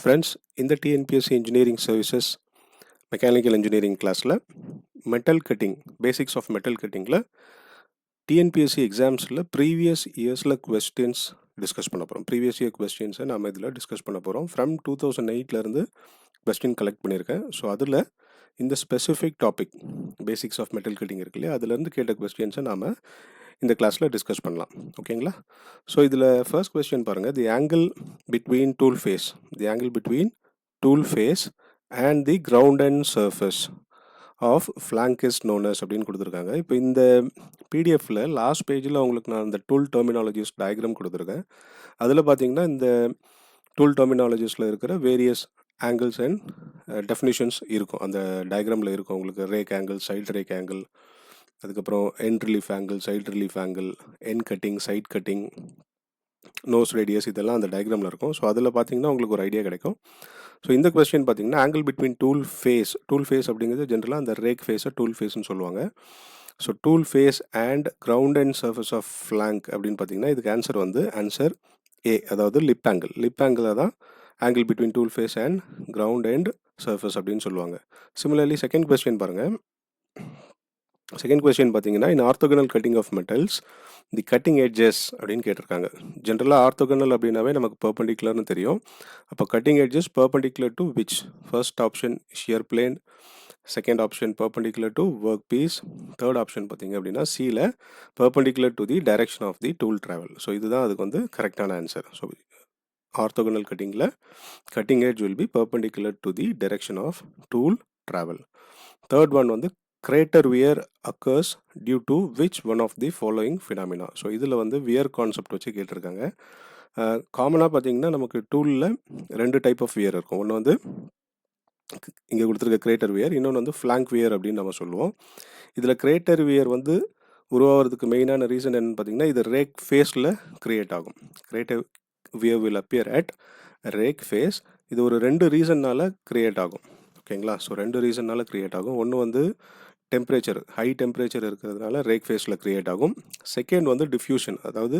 Friends, இந்த TNPSC engineering services mechanical engineering கிளாஸில் metal cutting, basics of metal கட்டிங்கில் TNPSC எக்ஸாம்ஸில் ப்ரீவியஸ் இயர்ஸில் கொஸ்டின்ஸ் டிஸ்கஸ் பண்ண போகிறோம். ப்ரீவியஸ் இயர் கொஸ்டின்ஸை நம்ம இதில் டிஸ்கஸ் பண்ண போகிறோம். ஃப்ரம் 2008 கொஸ்டின் கலெக்ட் பண்ணியிருக்கேன். ஸோ அதில் இந்த specific topic basics of metal cutting இருக்கு இல்லையா, அதுலேருந்து கேட்ட கொஸ்டின்ஸை நாம் இந்த கிளாஸில் டிஸ்கஸ் பண்ணலாம். ஓகேங்களா? ஸோ இதில் ஃபர்ஸ்ட் கொஸ்டின் பாருங்கள். The angle between tool face and the ground and surface of flank is known as அப்படின்னு கொடுத்துருக்காங்க. இப்போ இந்த பிடிஎஃப்பில் லாஸ்ட் பேஜில் உங்களுக்கு நான் இந்த டூல் டெர்மினாலஜிஸ் டயக்ராம் கொடுத்துருக்கேன். அதில் பார்த்தீங்கன்னா இந்த டூல் டெர்மினாலஜிஸில் இருக்கிற வேரியஸ் ஆங்கிள்ஸ் அண்ட் டெஃபினிஷன்ஸ் இருக்கும். அந்த டயக்ராமில் இருக்கும் உங்களுக்கு rake angle, side rake angle, அதுக்கப்புறம் end relief angle, side relief angle, end cutting, side cutting, nose radius, இதெல்லாம் அந்த டயக்ராமில் இருக்கும். ஸோ அதில் பார்த்தீங்கன்னா உங்களுக்கு ஒரு ஐடியா கிடைக்கும். ஸோ இந்த கொஸ்டின் பார்த்தீங்கன்னா ஆங்கிள் பிட்வீன் டூல் ஃபேஸ் அப்படிங்கிறது ஜென்ரலாக அந்த ரேக் ஃபேஸை டூல் ஃபேஸ்ன்னு சொல்லுவாங்க. So tool face and ground and surface of flank அப்படின்னு பார்த்தீங்கன்னா இதுக்கு ஆன்சர் ஏ, அதாவது லிப் ஆங்கிள் தான் angle between tool face and ground and surface அப்படின்னு சொல்லுவாங்க. சிமிலர்லி செகண்ட் கொஸ்டின் பாருங்கள். செகண்ட் கொஸ்டின் பார்த்தீங்கன்னா in orthogonal cutting of metals the cutting edges அப்படின்னு கேட்டிருக்காங்க. ஜென்ரலாக ஆர்த்தோகனல் அப்படின்னாவே நமக்கு பர்பண்டிகுலர்னு தெரியும். அப்போ cutting edges perpendicular to which? First option shear plane, second option perpendicular to work piece, third option பார்த்தீங்க அப்படின்னா சியில் perpendicular to the direction of the tool travel. So இதுதான் அதுக்கு கரெக்டான ஆன்சர். ஸோ ஆர்த்தோகனல் கட்டிங்கில் cutting edge will be perpendicular to the direction of tool travel. Third one crater wear occurs due to which one of the following phenomena? So இதில் wear concept வச்சு கேட்டிருக்காங்க. காமனாக பார்த்தீங்கன்னா நமக்கு டூலில் 2 டைப் ஆஃப் வியர் இருக்கும். ஒன்று இங்கே கொடுத்துருக்க கிரேட்டர் வியர், இன்னொன்று ஃப்ளாங்க் வியர் அப்படின்னு நம்ம சொல்லுவோம். இதில் கிரேட்டர் வியர் உருவாகிறதுக்கு மெயினான ரீசன் என்னன்னு பார்த்தீங்கன்னா இது ரேக் ஃபேஸில் க்ரியேட் ஆகும். Greater wear will appear at rake face. இது ஒரு 2 ரீசன்னால் க்ரியேட் ஆகும். ஓகேங்களா? ஸோ 2 ரீசன்னால் க்ரியேட் ஆகும். ஒன்று டெம்பரேச்சர், ஹை டெம்பரேச்சர் இருக்கிறதுனால ரேக் ஃபேஸில் க்ரியேட் ஆகும். செகண்ட் டிஃப்யூஷன், அதாவது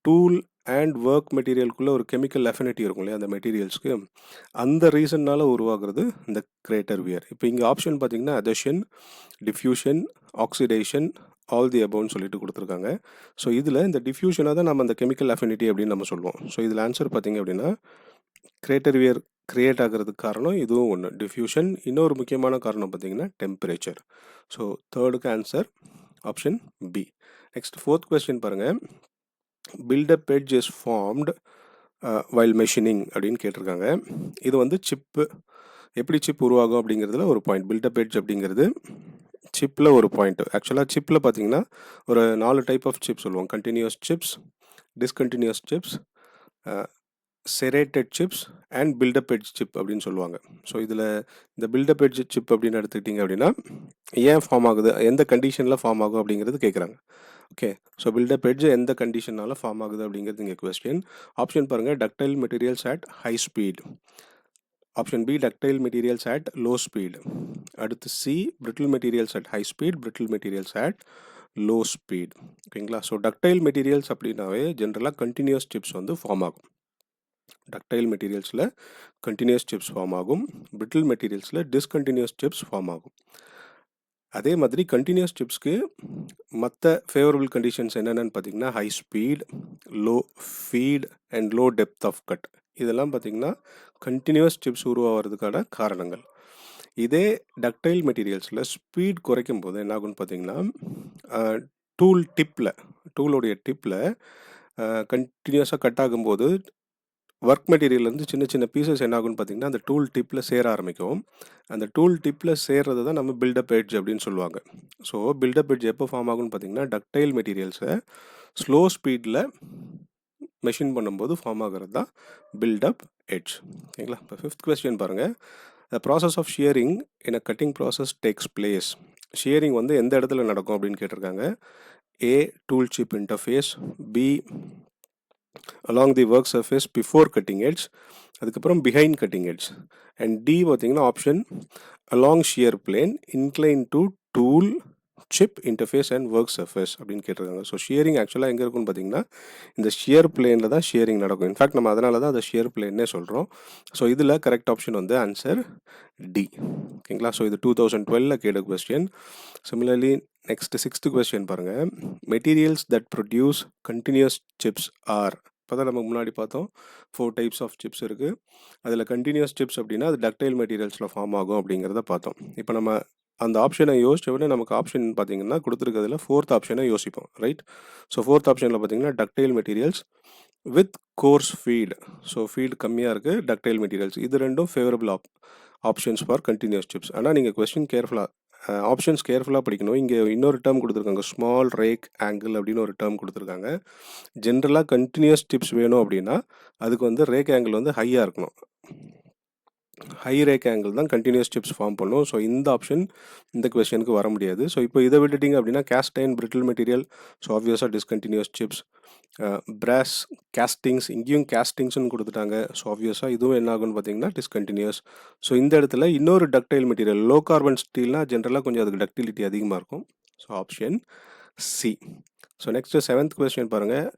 டூல் அண்ட் ஒர்க் மெட்டீரியலுக்குள்ளே ஒரு கெமிக்கல் அஃபினிட்டி இருக்கும் இல்லையா அந்த மெட்டீரியல்ஸ்க்கு, அந்த ரீசன்னால் உருவாகிறது இந்த கிரேட்டர் வியர். இப்போ இங்கே ஆப்ஷன் பார்த்தீங்கன்னா அதெஷன், டிஃப்யூஷன், ஆக்சிடேஷன், ஆல் தி அபவுன்னு சொல்லிட்டு கொடுத்துருக்காங்க. ஸோ இதில் இந்த டிஃப்யூஷனாக தான் நம்ம அந்த கெமிக்கல் அஃபினிட்டி அப்படின்னு நம்ம சொல்லுவோம். ஸோ இதில் ஆன்சர் பார்த்தீங்க அப்படின்னா கிரேட்டர் வியர் கிரியேட் ஆகிறதுக்கு காரணம் இதுவும் ஒன்று, டிஃப்யூஷன். இன்னொரு முக்கியமான காரணம் பார்த்தீங்கன்னா டெம்பரேச்சர். ஸோ தேர்டுக்கு answer option B. Next fourth question பாருங்கள். Built up edge is formed while machining அப்படின்னு கேட்டிருக்காங்க. இது சிப்பு, எப்படி சிப் உருவாகும் அப்படிங்கிறதுல ஒரு பாயிண்ட். பில்டப் எட்ஜ் அப்படிங்கிறது சிப்பில் ஒரு பாயிண்ட். ஆக்சுவலாக சிப்பில் பார்த்தீங்கன்னா ஒரு 4 டைப் ஆஃப் சிப் சொல்லுவோம். Continuous chips, discontinuous chips, serrated chips and built up edge chip அப்படின்னு சொல்லுவாங்க. ஸோ இதில் இந்த பில்டப் எட்ஜ் சிப் அப்படின்னு எடுத்துக்கிட்டிங்க அப்படின்னா ஏன் ஃபார்ம் ஆகுது, எந்த கண்டிஷனில் ஃபார்ம் ஆகும் அப்படிங்கிறது கேட்குறாங்க. ஓகே, ஸோ பில்டப் எட்ஜ் எந்த கண்டிஷனால் ஃபார்ம் ஆகுது அப்படிங்கிறது இங்கே கொஸ்டின். ஆப்ஷன் பாருங்கள், ductile materials at high speed. Option B, ductile materials at low speed. அடுத்து C, brittle materials at high speed, brittle materials at low speed. ஓகேங்களா? ஸோ டக்டைல் மெட்டீரியல்ஸ் அப்படின்னாவே ஜென்ரலாக கண்டினியூஸ் சிப்ஸ் ஃபார்ம் ஆகும். டக்டைல் மெட்டீரியல்ஸில் கண்டினியூஸ் சிப்ஸ் ஃபார்ம் ஆகும், பிரிட்டில் மெட்டீரியல்ஸில் டிஸ்கண்டினியூஸ் சிப்ஸ் ஃபார்ம் ஆகும். அதே மாதிரி கண்டினியூஸ் சிப்ஸ்க்கு மற்ற ஃபேவரபிள் கண்டிஷன்ஸ் என்னென்னு பார்த்தீங்கன்னா high speed, low feed and low depth of cut. இதெல்லாம் பார்த்தீங்கன்னா கண்டினியூஸ் சிப்ஸ் உருவாகிறதுக்கான காரணங்கள். இதே டக்டைல் மெட்டீரியல்ஸில் ஸ்பீட் குறைக்கும் போது என்ன ஆகும்னு பார்த்தீங்கன்னா டூலோடைய டிப்பில் கண்டினியூஸாக கட் ஆகும்போது ஒர்க் மெட்டீரியல் சின்ன சின்ன பீசஸ் என்ன ஆகும்னு பார்த்தீங்கன்னா அந்த டூல் டிப்பில் சேர ஆரம்பிக்கும். அந்த டூல் டிப்பில் சேர்றது தான் நம்ம பில்டப் எட்ஜ் அப்படின்னு சொல்லுவாங்க. ஸோ பில்டப் எட்ஜ் எப்போ ஃபார்ம் ஆகும்னு பார்த்தீங்கன்னா டக்டைல் மெட்டீரியல்ஸை ஸ்லோ ஸ்பீடில் மெஷின் பண்ணும்போது ஃபார்ம் ஆகிறது தான் பில்டப் எட்ஜ். ஓகேங்களா? இப்போ ஃபிஃப்த் கொஸ்டின் பாருங்கள். The process of shearing in a cutting process takes place. Shearing எந்த இடத்துல நடக்கும் அப்படின்னு கேட்டிருக்காங்க. A, tool chip interface, B, along the work surface before cutting edge, அதுக்கப்புறம் behind cutting edge, and D பார்த்தீங்கன்னா option along shear plane inclined to tool chip interface and work surface அப்படின்னு கேட்டிருக்காங்க. So shearing ஆக்சுவலாக எங்கே இருக்குன்னு பார்த்தீங்கன்னா இந்த shear பிளேனில் தான் ஷியரிங் நடக்கும். இன்ஃபேக்ட் நம்ம அதனால தான் அதை ஷியர் பிளேன்னே சொல்கிறோம். ஸோ இதில் கரெக்ட் ஆப்ஷன் வந்து ஆன்சர் டி. ஓகேங்களா. ஸோ இது 2012 கேட்ட கொஸ்டின். சிமிலர்லி நெக்ஸ்ட் 6th கொஸ்டின் பாருங்கள். Materials that produce continuous chips are. இப்போ தான் நம்ம முன்னாடி பார்த்தோம் 4 டைப்ஸ் ஆஃப் சிப்ஸ் இருக்குது. அதில் கண்டினியூஸ் சிப்ஸ் அப்படின்னா அது டக்டைல் மெட்டீரியல்ஸில் ஃபார்ம் ஆகும் அப்படிங்கிறத பார்த்தோம். இப்போ நம்ம அந்த ஆப்ஷனை யோசிச்ச விட நமக்கு ஆப்ஷன் பார்த்தீங்கன்னா கொடுத்துருக்கிறதுல 4th ஆப்ஷனை யோசிப்போம், ரைட். ஸோ 4th ஆப்ஷனில் பார்த்தீங்கன்னா ductile materials with coarse feed. So feed கம்மியாக இருக்குது, டக்டைல் மெட்டீரியல்ஸ். இது ரெண்டும் favourable options for continuous chips. ஆனால் நீங்கள் கொஸ்டின் கேர்ஃபுல்லாக ஆப்ஷன்ஸ் கேர்ஃபுல்லாக படிக்கணும். இங்கே இன்னொரு டேர்ம் கொடுத்துருக்காங்க, ஸ்மால் ரேக் ஆங்கிள் அப்படின்னு ஒரு டேர்ம் கொடுத்துருக்காங்க. ஜென்ரலாக கண்டினியூஸ் டிப்ஸ் வேணும் அப்படின்னா அதுக்கு வந்து ரேக் ஆங்கிள் வந்து ஹையாக இருக்கணும். ஹை ரேக் ஆங்கிள் தான் கண்டினியூஸ் டிப்ஸ் ஃபார்ம் பண்ணும். ஸோ இந்த ஆப்ஷன் இந்த கொஸ்டினுக்கு வர முடியாது. ஸோ இப்போ இதை விட்டுட்டிங்க அப்படின்னா cast iron brittle material, so ஆப்வியஸாக டிஸ்கண்டினியூஸ் சிப்ஸ். பிராஸ் கேஸ்டிங்ஸ், இங்கேயும் கேஸ்டிங்ஸ்னு கொடுத்துட்டாங்க. ஸோ ஆப்வியஸாக இதுவும் என்ன ஆகும்னு பார்த்தீங்கன்னா டிஸ்கண்டினியூஸ். ஸோ இந்த இடத்துல இன்னொரு டக்டைல் மெட்டீரியல் லோ கார்பன் ஸ்டீல்னா ஜென்ரலாக கொஞ்சம் அதுக்கு டக்டிலிட்டி அதிகமாக இருக்கும். So option C. So next 7th question பாருங்கள்.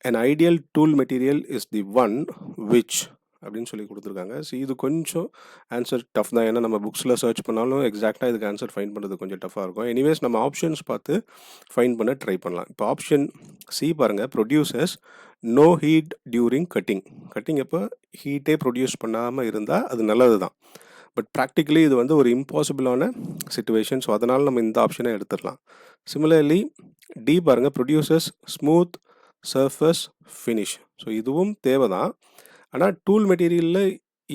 an ideal tool material is the one which அப்படின்னு சொல்லி கொடுத்துருக்காங்க. ஸோ இது கொஞ்சம் ஆன்சர் டஃப் தான். ஏன்னா நம்ம புக்ஸில் சர்ச் பண்ணாலும் எக்ஸாக்டாக இதுக்கு ஆன்சர் ஃபைன் பண்ணுறது கொஞ்சம் டஃபாக இருக்கும். எனிவேஸ் நம்ம ஆப்ஷன்ஸ் பார்த்து ஃபைன் பண்ண ட்ரை பண்ணலாம். இப்போ ஆப்ஷன் சி பாருங்கள். Producers no heat during cutting. Cutting எப்போ ஹீட்டே ப்ரொடியூஸ் பண்ணாமல் இருந்தால் அது நல்லது தான். பட் ப்ராக்டிக்கலி இது வந்து ஒரு இம்பாசிபிளான சிச்சுவேஷன். ஸோ அதனால் நம்ம இந்த ஆப்ஷனை எடுத்துடலாம். சிமிலர்லி டி பாருங்கள். Producers smooth surface finish. So இதுவும் தேவை தான். ஆனால் டூல் மெட்டீரியலில்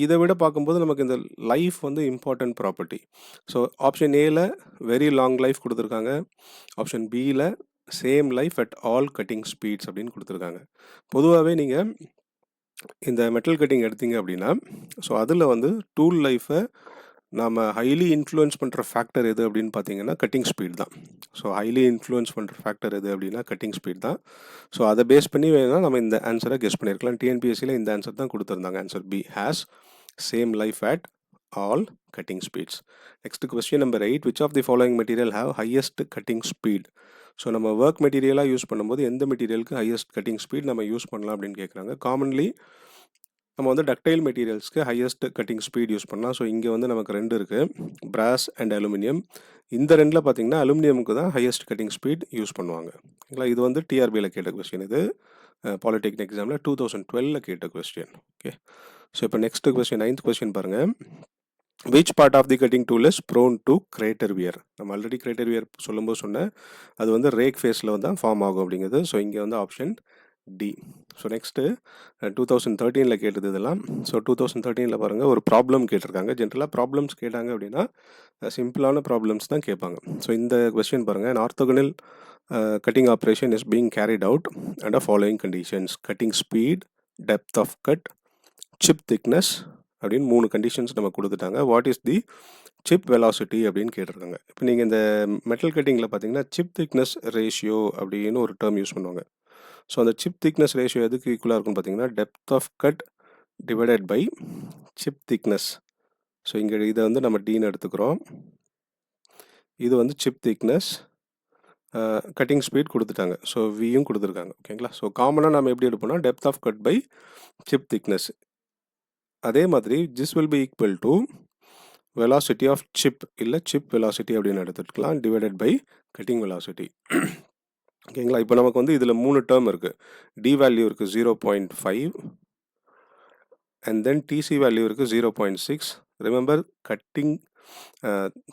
இதை விட பார்க்கும்போது நமக்கு இந்த லைஃப் வந்து இம்பார்ட்டன்ட் ப்ராப்பர்ட்டி. ஸோ ஆப்ஷன் ஏல வெரி லாங் லைஃப் கொடுத்துருக்காங்க. ஆப்ஷன் பியில் same life at all cutting speeds அப்படின்னு கொடுத்துருக்காங்க. பொதுவாகவே நீங்கள் இந்த மெட்டல் கட்டிங் எடுத்தீங்க அப்படின்னா ஸோ அதில் வந்து டூல் லைஃப்பை நாம் ஹைலி இன்ஃப்ளூயன்ஸ் பண்ணுற ஃபேக்டர் எது அப்படின்னு பார்த்தீங்கன்னா கட்டிங் ஸ்பீட் தான். ஸோ ஹைலி இன்ஃப்ளூயன்ஸ் பண்ணுற ஃபேக்டர் எது அப்படின்னா கட்டிங் ஸ்பீட் தான். ஸோ அதை பேஸ் பண்ணி வேணால் நம்ம இந்த ஆன்சரை கெஸ் பண்ணியிருக்கலாம். டிஎன்பிஎஸ்சியில் இந்த ஆன்சர் தான் கொடுத்துருந்தாங்க. Answer B has same life at all cutting speeds. Next question number 8. Which of the following material have highest cutting speed. So நம்ம ஒர்க் மெட்டீரியலாக யூஸ் பண்ணும்போது எந்த மெட்டீரியலுக்கு ஹையஸ்ட் கட்டிங் ஸ்பீட் நம்ம யூஸ் பண்ணலாம் அப்படின்னு கேட்குறாங்க. காமன்லி நம்ம வந்து டக்டைல் மெட்டீரியல்ஸ்க்கு ஹையஸ்ட் கட்டிங் ஸ்பீட் யூஸ் பண்ணலாம். ஸோ இங்கே வந்து நமக்கு 2 இருக்குது, பிராஸ் அண்ட் அலுமினியம். இந்த ரெண்டில் பார்த்தீங்கன்னா அலுமினியமுக்கு தான் ஹையஸ்ட் கட்டிங் ஸ்பீட் யூஸ் பண்ணுவாங்க. ஓகேங்களா. இது வந்து டிஆர்பியில் கேட்ட கொஸ்டின். இது பாலிடெக்னிக் எக்ஸாமில் 2012 கேட்ட கொஸ்டின். ஓகே. ஸோ இப்போ நெக்ஸ்ட் கொஸ்டின் 9th கொஸ்டின் பாருங்கள். Which part of the cutting tool is prone to crater wear. நம்ம ஆல்ரெடி கிரேட்டர் வியர் சொல்லும்போது சொன்னேன் அது வந்து ரேக் ஃபேஸில் தான் ஃபார்ம் ஆகும் அப்படிங்கிறது. ஸோ இங்கே வந்து ஆப்ஷன் டி. ஸோ நெக்ஸ்ட்டு 2013 கேட்டது இதெல்லாம். ஸோ 2013 பாருங்கள் ஒரு ப்ராப்ளம் கேட்டிருக்காங்க. ஜென்ரலாக ப்ராப்ளம்ஸ் கேட்டாங்க அப்படின்னா சிம்பிளான ப்ராப்ளம்ஸ் தான் கேட்பாங்க. ஸோ இந்த கொஸ்டின் பாருங்கள். an orthogonal cutting operation is being carried out under following conditions: cutting speed, depth of cut, chip thickness அப்படின்னு 3 கண்டிஷன்ஸ் நம்ம கொடுத்துட்டாங்க. What is the chip velocity அப்படின்னு கேட்டிருக்காங்க. இப்போ நீங்கள் இந்த மெட்டல் கட்டிங்கில் பார்த்தீங்கன்னா சிப் திக்னஸ் ரேஷியோ அப்படின்னு ஒரு டேர்ம் யூஸ் பண்ணுவாங்க. ஸோ அந்த சிப் திக்னஸ் ரேஷியோ எதுக்கு ஈக்குவலாக இருக்குன்னு பார்த்தீங்கன்னா depth of cut divided by chip thickness. So இங்கே இதை வந்து நம்ம டீன்னு எடுத்துக்கிறோம். இது வந்து சிப் திக்னஸ், கட்டிங் ஸ்பீட் கொடுத்துட்டாங்க. ஸோ வியும் கொடுத்துருக்காங்க. ஓகேங்களா. ஸோ காமனாக நம்ம எப்படி எடுப்போம்னா depth of cut by chip thickness. அதே மாதிரி this will be equal to velocity of chip இல்லை சிப் வெலாசிட்டி அப்படின்னு எடுத்துக்கலாம் டிவைடட் பை கட்டிங் வெலாசிட்டி. ஓகேங்களா. இப்போ நமக்கு வந்து இதில் 3 டேர்ம் இருக்குது. டி வேல்யூ இருக்குது 0.5 அண்ட் தென் டிசி வேல்யூ இருக்குது 0.6. Remember cutting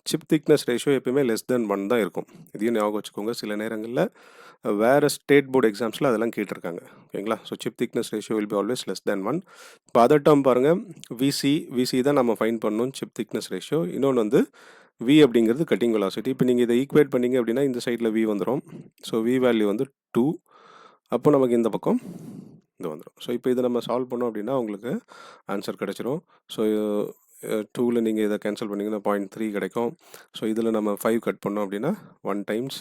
chip thickness ratio எப்பயுமே லெஸ் தென் 1 தான் இருக்கும். இதையும் ஞாபகம் வச்சுக்கோங்க. சில நேரங்களில் வேறு ஸ்டேட் போர்டு எக்ஸாம்ஸில் அதெல்லாம் கேட்டிருக்காங்க. ஓகேங்களா. So chip thickness ratio will be always less than 1. இப்போ அதர் டேர்ம் பாருங்கள். விசி தான் நம்ம ஃபைன் பண்ணணும் சிப் திக்னஸ் ரேஷியோ. இன்னொன்று வந்து வி அப்படிங்கிறது கட்டிங் வெலாசிட்டி. இப்போ நீங்கள் இதை ஈக்குவேட் பண்ணிங்க அப்படின்னா இந்த சைடில் வி வந்துடும். ஸோ வி வேல்யூ வந்து 2. அப்போ நமக்கு இந்த பக்கம் இது வந்துடும். ஸோ இப்போ இதை நம்ம சால்வ் பண்ணோம் அப்படின்னா உங்களுக்கு ஆன்சர் கிடச்சிரும். ஸோ 2ல் நீங்கள் இதை கேன்சல் பண்ணிங்கன்னா 0.3 கிடைக்கும். ஸோ இதில் நம்ம 5 கட் பண்ணோம் அப்படின்னா 1 டைம்ஸ்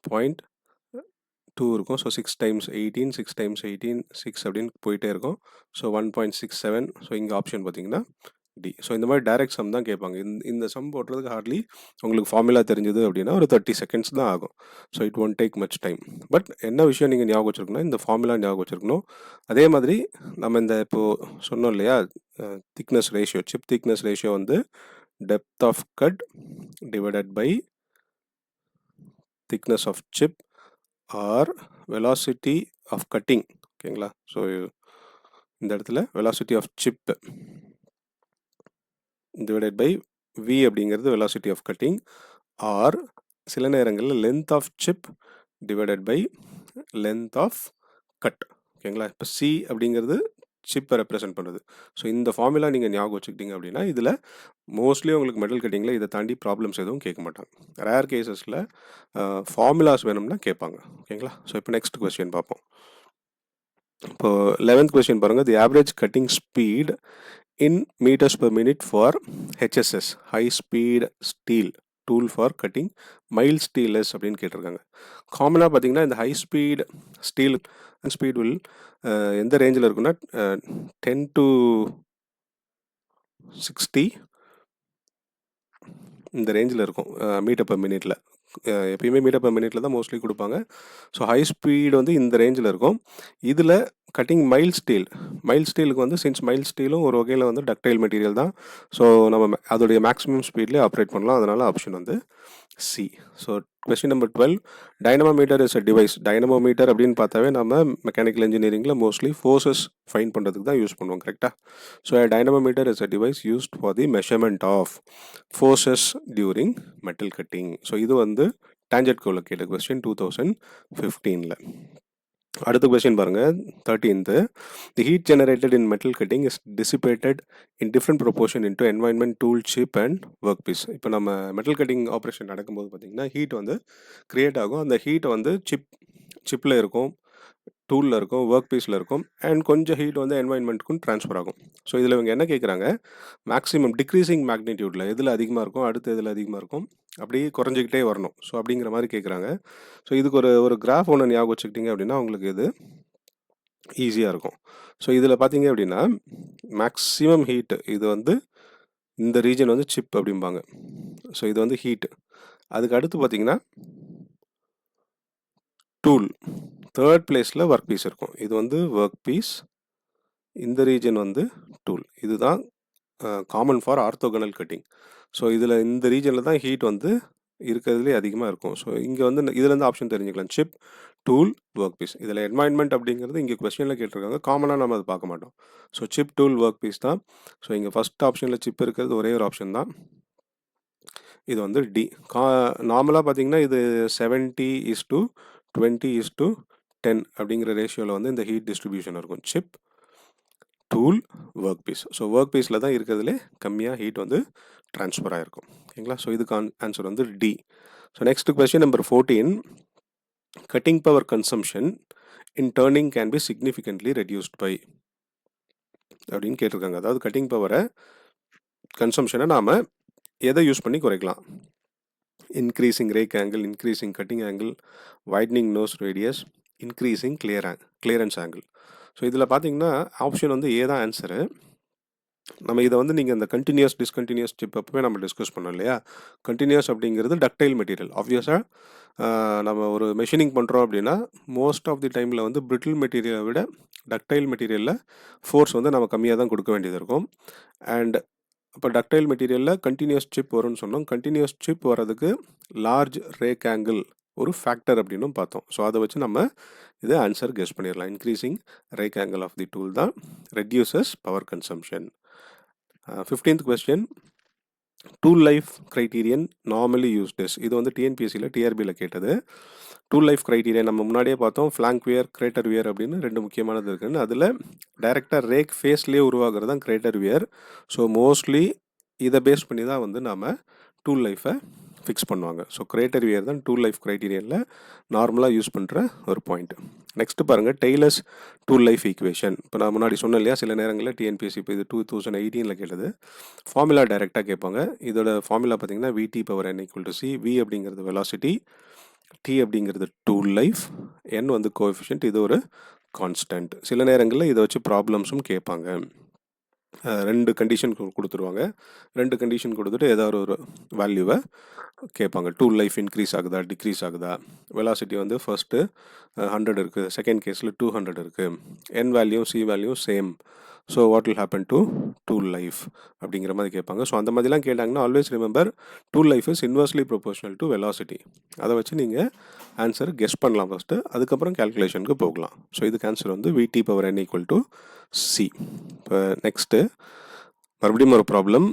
0.2 இருக்கும். ஸோ 6 டைம்ஸ் 18, 6 டைம்ஸ் 18, 6 அப்படின்னு போயிட்டே இருக்கும். ஸோ 1.67. ஸோ இங்கே ஆப்ஷன் பார்த்தீங்கன்னா டி. ஸோ இந்த மாதிரி டைரக்ட் சம் தான் கேட்பாங்க. இந்த சம் போடுறதுக்கு ஹார்ட்லி உங்களுக்கு ஃபார்முலா தெரிஞ்சது அப்படின்னா ஒரு 30 செகண்ட்ஸ் தான் ஆகும். So it won't take much time. But என்ன விஷயம் நீங்கள் ஞாபகம் வச்சுருக்கணும், இந்த ஃபார்முலா ஞாபகம் வச்சுருக்கணும். அதே மாதிரி நம்ம இந்த இப்போது சொன்னோம் இல்லையா, thickness ratio, chip thickness ratio வந்து depth of cut divided by thickness of chip or velocity of cutting. ஓகேங்களா? ஸோ இந்த இடத்துல velocity of chip divided by v அப்படிங்கிறது வெலாசிட்டி ஆஃப் கட்டிங், ஆர் சில நேரங்களில் length of chip divided by length of cut. ஓகேங்களா? இப்போ C அப்படிங்கிறது சிப்பை ரெப்ரசென்ட் பண்ணுறது. ஸோ இந்த ஃபார்முலா நீங்கள் ஞாபகம் வச்சுக்கிட்டீங்க அப்படின்னா இதில் மோஸ்ட்லி உங்களுக்கு மெட்டல் கட்டிங்கில் இதை தாண்டி ப்ராப்ளம்ஸ் எதுவும் கேட்க மாட்டாங்க. ரேர் கேசஸில் ஃபார்முலாஸ் வேணும்னா கேட்பாங்க. ஓகேங்களா? ஸோ இப்போ நெக்ஸ்ட் கொஸ்டின் பார்ப்போம். இப்போ 11th கொஸ்டின் பாருங்கள். The average cutting speed in meters per minute for HSS, high speed steel tool for cutting mild steelers அப்படின்னு கேட்டிருக்காங்க. காமனாக பார்த்தீங்கன்னா இந்த high speed steel speed will எந்த ரேஞ்சில் இருக்குன்னா 10 to 60 இந்த ரேஞ்சில் இருக்கும் மீட்டர் பர் மினிட்ல. எப்பயுமே மீட்டர் பர் மினிட்ல தான் மோஸ்ட்லி கொடுப்பாங்க. ஸோ ஹை ஸ்பீடு வந்து இந்த ரேஞ்சில் இருக்கும். இதில் கட்டிங் மைல்ட் ஸ்டீலுக்கு வந்து சின்ஸ் மைல்ட் ஸ்டீலும் ஒரு வகையில் வந்து டக்டைல் மெட்டீரியல் தான். ஸோ நம்ம அதோடைய மேக்ஸிமம் ஸ்பீட்லேயே ஆப்ரேட் பண்ணலாம். அதனால் ஆப்ஷன் வந்து C. So question number 12, dynamometer is a device. Dynamometer அப்படின்னு பார்த்தாவே நம்ம மெக்கானிக்கல் இன்ஜினியரிங்கில் மோஸ்ட்லி ஃபோர்ஸஸ் ஃபைன் பண்ணுறதுக்கு தான் யூஸ் பண்ணுவோம். கரெக்டாக? So dynamometer is a device used for the measurement of forces during metal cutting. So இது வந்து டான்ஜென்ட் கோவில் கேட்ட கொஸ்டின் 2015. அடுத்த கொஸ்டின் பாருங்க, 13th. The heat generated in metal cutting is dissipated in different proportion into environment, tool, chip and work piece. இப்போ நம்ம metal cutting operation நடக்கும்போது பார்த்தீங்கன்னா ஹீட் வந்து கிரியேட் ஆகும். அந்த ஹீட் வந்து சிப்பில் இருக்கும், டூலில் இருக்கும், ஒர்க் பீஸில் இருக்கும், அண்ட் கொஞ்சம் ஹீட் வந்து என்வாயன்மெண்ட்டுக்கும் ட்ரான்ஸ்ஃபர் ஆகும். ஸோ இதில் இவங்க என்ன கேட்குறாங்க, மேக்ஸிமம் டிக்ரீசிங் மேக்னிடியூடில் எதில் அதிகமாக இருக்கும், அடுத்து எதில் அதிகமாக இருக்கும், அப்படியே குறைஞ்சிக்கிட்டே வரணும். ஸோ அப்படிங்கிற மாதிரி கேட்குறாங்க. ஸோ இதுக்கு ஒரு கிராஃப் ஒன்று ஞாபகம் வச்சுக்கிட்டிங்க அப்படின்னா உங்களுக்கு இது ஈஸியாக இருக்கும். ஸோ இதில் பார்த்தீங்க அப்படின்னா மேக்ஸிமம் ஹீட்டு இது வந்து இந்த ரீஜன் வந்து சிப் அப்படிம்பாங்க. ஸோ இது வந்து ஹீட்டு. அதுக்கு அடுத்து பார்த்தீங்கன்னா டூல், தேர்ட் பிளேஸில் ஒர்க் பீஸ் இருக்கும். இது வந்து ஒர்க் பீஸ், இந்த ரீஜன் வந்து டூல். இதுதான் common for orthogonal cutting. So இதில் இந்த ரீஜனில் தான் ஹீட் வந்து இருக்கிறதுலே அதிகமாக இருக்கும். ஸோ இங்கே வந்து இதுலேருந்து ஆப்ஷன் தெரிஞ்சுக்கலாம், சிப், டூல், ஒர்க் பீஸ். இதில் என்வாயன்மெண்ட் அப்படிங்கிறது இங்கே கொஸ்டினில் கேட்டிருக்காங்க, காமனாக நம்ம அதை பார்க்க மாட்டோம். So chip, tool, work piece தான். ஸோ இங்கே ஃபஸ்ட் ஆப்ஷனில் சிப் இருக்கிறது ஒரே ஒரு ஆப்ஷன் தான். இது வந்து டி. நார்மலாக பார்த்தீங்கன்னா இது 70:20:10 அப்படிங்கிற ரேஷியோவில் வந்து இந்த ஹீட் டிஸ்ட்ரிபியூஷன் இருக்கும். Chip, tool, work piece. So work பீஸில் தான் இருக்கிறதுலே கம்மியாக ஹீட் வந்து ட்ரான்ஸ்ஃபர் ஆகிருக்கும். ஓகேங்களா? ஸோ இதுக்கு ஆன்சர் வந்து D. So next question number 14, cutting power consumption in turning can be significantly reduced by அப்படின்னு கேட்டிருக்காங்க. அதாவது கட்டிங் பவரை கன்சம்ஷனை நாம் எதை யூஸ் பண்ணி குறைக்கலாம்? Increasing rake angle, increasing cutting angle, widening nose radius, increasing clearance angle. So இதில் பார்த்தீங்கன்னா ஆப்ஷன் வந்து ஏ தான் ஆன்சரு. நம்ம இதை வந்து நீங்கள் இந்த கண்டினியூஸ் டிஸ்கண்டினியூஸ் சிப் அப்பவே நம்ம டிஸ்கஸ் பண்ணோம் இல்லையா? கண்டினியூஸ் அப்படிங்கிறது டக்டைல் மெட்டீரியல். ஆப்வியஸாக நம்ம ஒரு மெஷினிங் பண்ணுறோம் அப்படின்னா மோஸ்ட் ஆஃப் தி டைமில் வந்து பிரிட்டில் மெட்டீரியலை விட டக்டைல் மெட்டீரியலில் ஃபோர்ஸ் வந்து நம்ம கம்மியாக தான் கொடுக்க வேண்டியது இருக்கும். அண்ட் இப்போ டக்டைல் மெட்டீரியலில் கண்டினியூஸ் சிப் வரும்னு சொன்னோம். கண்டினியூஸ் சிப் வர்றதுக்கு லார்ஜ் ரேக் ஆங்கிள் ஒரு ஃபேக்டர் அப்படின்னும் பார்த்தோம். ஸோ அதை வச்சு நம்ம இதை ஆன்சர் கெஸ் பண்ணிடலாம். Increasing rake angle of the tool தான் reduces power consumption. 15th question, tool life criterion normally used as. இது வந்து டிஎன்பிஎஸ்சியில் டிஆர்பியில் கேட்டது. டூல் லைஃப் கிரைட்டீரியன் நம்ம முன்னாடியே பார்த்தோம், ஃப்ளாங்க் வியர், கிரேட்டர் வியர் அப்படின்னு ரெண்டு முக்கியமானது இருக்குன்னு. அதில் டைரெக்டாக ரேக் ஃபேஸ்லேயே உருவாகிறது தான் கிரேட்டர் வியர். ஸோ மோஸ்ட்லி இதை பேஸ் பண்ணி தான் வந்து நம்ம டூல் லைஃப்பை ஃபிக்ஸ் பண்ணுவாங்க. ஸோ கிரேட்டர் வியர் தான் டூல் லைஃப் கிரைட்டீரியனில் நார்மலாக யூஸ் பண்ணுற ஒரு பாயிண்ட். நெக்ஸ்ட்டு பாருங்கள், டெய்லர்ஸ் டூல் லைஃப் ஈக்குவேஷன். இப்போ நான் முன்னாடி சொன்னேன் இல்லையா, சில நேரங்களில் டிஎன்பிஎஸ்சி இப்போ இது 2018 கேட்டது. ஃபார்முலா டைரெக்டாக கேட்பாங்க. இதோட ஃபார்முலா பார்த்தீங்கன்னா VT power n equal to C. V அப்படிங்கிறது வெலாசிட்டி, டி அப்படிங்கிறது டூல் லைஃப், n வந்து கோஎஃபிஷியன்ட், இது ஒரு கான்ஸ்டன்ட். சில நேரங்களில் இதை வச்சு ப்ராப்ளம்ஸும் கேட்பாங்க. 2 கண்டிஷன் கொடுத்துருவாங்க. 2 கண்டிஷன் கொடுத்துட்டு ஏதாவது ஒரு வேல்யூவை கேட்பாங்க. டூல் லைஃப் இன்க்ரீஸ் ஆகுதா, டிக்ரீஸ் ஆகுதா, வெலாசிட்டி வந்து ஃபர்ஸ்ட்டு 100 இருக்குது, செகண்ட் கேஸில் 200 இருக்குது, N value C value same, so what will happen to tool life அப்படிங்கிற மாதிரி கேட்பாங்க. ஸோ அந்த மாதிரிலாம் கேட்டாங்கன்னா always remember tool life is inversely proportional to velocity. அதை வச்சு நீங்கள் ஆன்சர் கெஸ் பண்ணலாம் ஃபஸ்ட்டு, அதுக்கப்புறம் கேல்குலேஷனுக்கு போகலாம். ஸோ இதுக்கு ஆன்சர் வந்து VT power n equal to C. இப்போ நெக்ஸ்ட்டு மறுபடியும் ஒரு ப்ராப்ளம்,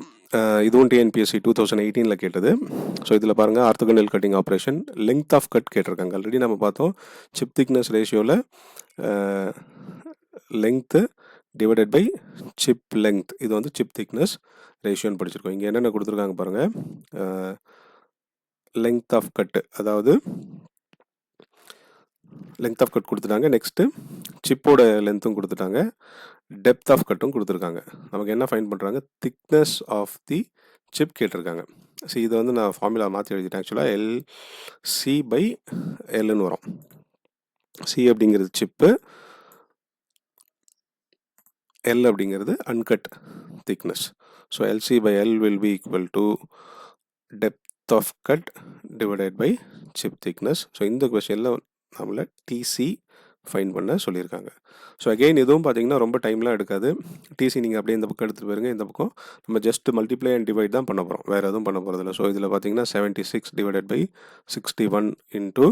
இதுவும் TNPSC 2018 கேட்டது. ஸோ இதில் பாருங்கள், orthogonal cutting operation, length of cut கேட்டிருக்காங்க. ஆல்ரெடி நம்ம பார்த்தோம் சிப் திக்னஸ் ரேஷியோவில் length divided by chip length, இது வந்து சிப் திக்னஸ் ரேஷியோன்னு படிச்சிருக்கோம். இங்கே என்னென்ன கொடுத்துருக்காங்க பாருங்கள், லெங்த் ஆஃப் கட்டு, அதாவது லெங்த் ஆஃப் கட் கொடுத்துட்டாங்க. நெக்ஸ்ட்டு சிப்போட லென்த்தும் கொடுத்துட்டாங்க, டெப்த் ஆஃப் கட்டும் கொடுத்துருக்காங்க. நமக்கு என்ன ஃபைண்ட் பண்ணுறாங்க, திக்னஸ் ஆஃப் தி சிப் கேட்டிருக்காங்க. ஸோ இதை வந்து நான் ஃபார்முலா மாற்றி எழுதிட்டேன். ஆக்சுவலாக LC/Lன்னு வரும். C அப்படிங்கிறது சிப்பு, L அப்படிங்கிறது uncut thickness. So LC/L will be equal to depth of cut divided by chip thickness. So இந்த கொஸ்டினில் நம்மளை TC ஃபைண்ட் பண்ண சொல்லியிருக்காங்க. ஸோ அகெயின் இதுவும் பார்த்தீங்கன்னா ரொம்ப டைம்லாம் எடுக்காது. TC நீங்கள் அப்படியே இந்த பக்கம் எடுத்துகிட்டு போயிருங்க, இந்த பக்கம் நம்ம ஜஸ்ட் மல்டிப்ளை அண்ட் டிவைட் தான் பண்ண போகிறோம், வேறு எதுவும் பண்ண போகிறதில்ல. ஸோ இதில் பார்த்தீங்கன்னா 76 divided by 61 into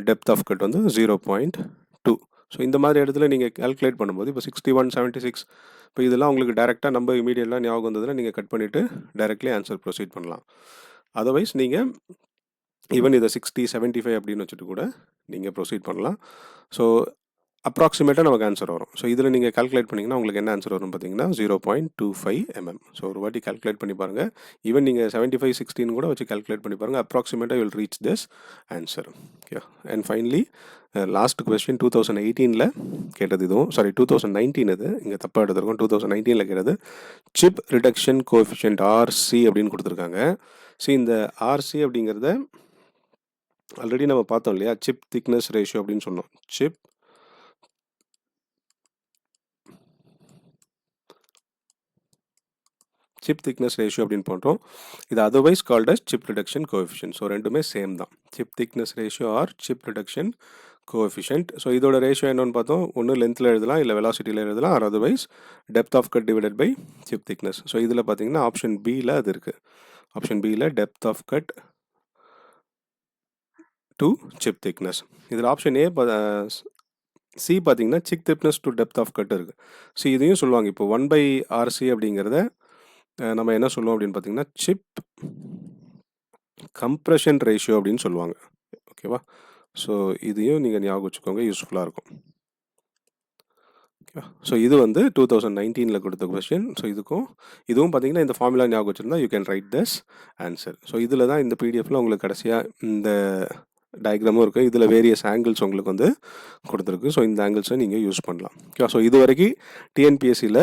depth of cut வந்து 0.2. ஸோ இந்த மாதிரி இடத்துல நீங்கள் கால்குலேட் பண்ணும்போது இப்போ 61, 76, இப்போ இதெல்லாம் உங்களுக்கு டேரெக்டாக நம்ம இமீடியட்டாக ஞாபகம் வந்ததுன்னா நீங்கள் கட் பண்ணிவிட்டு டைரெக்ட்லி ஆன்சர் ப்ரொசீட் பண்ணலாம். அதர்வைஸ் நீங்கள் ஈவன் இதை 60, 75 அப்படின்னு வச்சுட்டு கூட நீங்கள் ப்ரொசீட் பண்ணலாம். ஸோ அப்ராக்சிமேட்டாக நமக்கு ஆன்சர் வரும். ஸோ இதில் நீங்கள் கால்குலேட் பண்ணிங்கன்னா உங்களுக்கு என்ன ஆன்சர் வரும் பார்த்தீங்கன்னா 0.25 mm. ஸோ ஒரு வாட்டி கால்குலேட் பண்ணி பாருங்கள். ஈவன் நீங்கள் 75, 16 கூட வச்சு கால்குலேட் பண்ணி பாருங்கள், அப்ராக்சிமேட்டாக will reach this answer. Okay. And finally last question 2018 கேட்டது, இதுவும் 2019 இது, இங்கே தப்பாக எடுத்துருக்கோம். 2019 கேட்டது சிப் ரிடக்ஷன் கோஎஃபிஷியன்ட் RC அப்படின்னு கொடுத்துருக்காங்க. ஸோ இந்த RC அப்படிங்கிறத ஆல்ரெடி நம்ம பார்த்தோம் இல்லையா, சிப் திக்னஸ் ரேஷியோ அப்படின்னு சொன்னோம். சிப் திக்னஸ் ரேஷியோ அப்படின்னு போட்டோம். இது otherwise called as chip reduction coefficient. So ரெண்டுமே சேம் தான், chip thickness ratio or chip reduction coefficient. So இதோட ரேஷியோ என்னன்னு பார்த்தோம், ஒன்று லென்த்தில் எழுதலாம், இல்லை வெலாசிட்டியில் எழுதலாம், or otherwise depth of cut divided by chip thickness. So இதில் பார்த்தீங்கன்னா ஆப்ஷன் பியில் அது இருக்குது. ஆப்ஷன் பியில் depth of cut to chip thickness. இதில் ஆப்ஷன் ஏ சி பார்த்தீங்கன்னா chip thickness to depth of cut இருக்குது. ஸோ இதையும் சொல்லுவாங்க. இப்போ 1/RC அப்படிங்கிறத நம்ம என்ன சொல்லுவோம் அப்படின்னு பார்த்தீங்கன்னா சிப் கம்ப்ரெஷன் ரேஷியோ அப்படின்னு சொல்லுவாங்க. ஓகேவா? ஸோ இதையும் நீங்கள் ஞாபகம் வச்சுக்கோங்க, யூஸ்ஃபுல்லாக இருக்கும். ஓகே. ஸோ இது வந்து 2019 கொடுத்த கொஸ்டின். ஸோ இதுவும் பார்த்தீங்கன்னா இந்த ஃபார்முலா ஞாபகம் வச்சுருந்தா you can write this answer. So இதில் தான் இந்த பிடிஎஃப்பில் உங்களுக்கு கடைசியாக இந்த டயக்ராமும் இருக்குது. இதில் வேரியஸ் ஆங்கிள்ஸ் உங்களுக்கு வந்து கொடுத்துருக்கு. ஸோ இந்த ஆங்கிள்ஸை நீங்கள் யூஸ் பண்ணலாம். ஓகே. ஸோ இது வரைக்கும் டிஎன்பிஎஸ்சியில்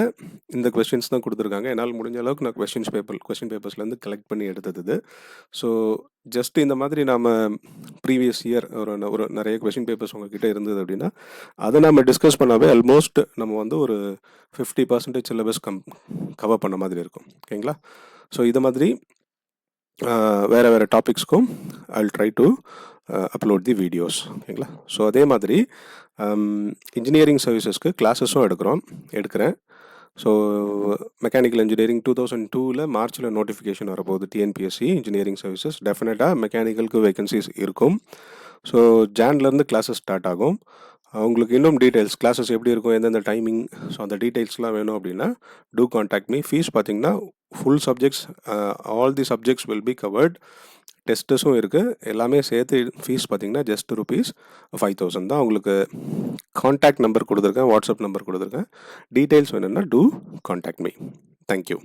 இந்த கொஸ்டின்ஸ் தான் கொடுத்துருக்காங்க. என்னால் முடிஞ்ச அளவுக்கு நான் கொஸ்டின் பேப்பர்ஸ்லேருந்து கலெக்ட் பண்ணி எடுத்தது. ஸோ ஜஸ்ட் இந்த மாதிரி நாம் ப்ரீவியஸ் இயர் ஒரு நிறைய கொஸ்டின் பேப்பர்ஸ் உங்ககிட்ட இருந்தது அப்படின்னா அதை நம்ம டிஸ்கஸ் பண்ணாவே ஆல்மோஸ்ட் நம்ம வந்து ஒரு 50% சிலபஸ் கவர் பண்ண மாதிரி இருக்கும். ஓகேங்களா? ஸோ இது மாதிரி வேறு டாபிக்ஸ்க்கும் I try to upload the videos. ஓகேங்களா? ஸோ அதே மாதிரி இன்ஜினியரிங் சர்வீசஸ்க்கு கிளாஸஸும் எடுக்கிறேன். ஸோ மெக்கானிக்கல் இன்ஜினியரிங் 2002 மார்ச்சில் நோட்டிஃபிகேஷன் வரப்போகுது. டிஎன்பிஎஸ்சி இன்ஜினியரிங் சர்வீசஸ் டெஃபினட்டாக மெக்கானிக்கலுக்கு வேகன்சிஸ் இருக்கும். ஸோ ஜான்லேருந்து கிளாஸஸ் ஸ்டார்ட் ஆகும். உங்களுக்கு இன்னும் டீட்டெயில்ஸ் கிளாஸஸ் எப்படி இருக்கும், எந்தெந்த டைமிங், ஸோ அந்த டீட்டெயில்ஸ்லாம் வேணும் அப்படின்னா டூ கான்டாக்ட் மீ. ஃபீஸ் பார்த்தீங்கன்னா full subjects, all the subjects will be covered. டெஸ்ட்டஸும் இருக்குது. எல்லாமே சேர்த்து ஃபீஸ் பார்த்தீங்கன்னா ஜஸ்ட் ₹5,000 தான். உங்களுக்கு கான்டாக்ட் நம்பர் கொடுத்துருக்கேன், வாட்ஸ்அப் நம்பர் கொடுத்துருக்கேன். டீட்டெயில்ஸ் வேணும்னா டூ கான்டாக்ட் மீ. தேங்க்யூ.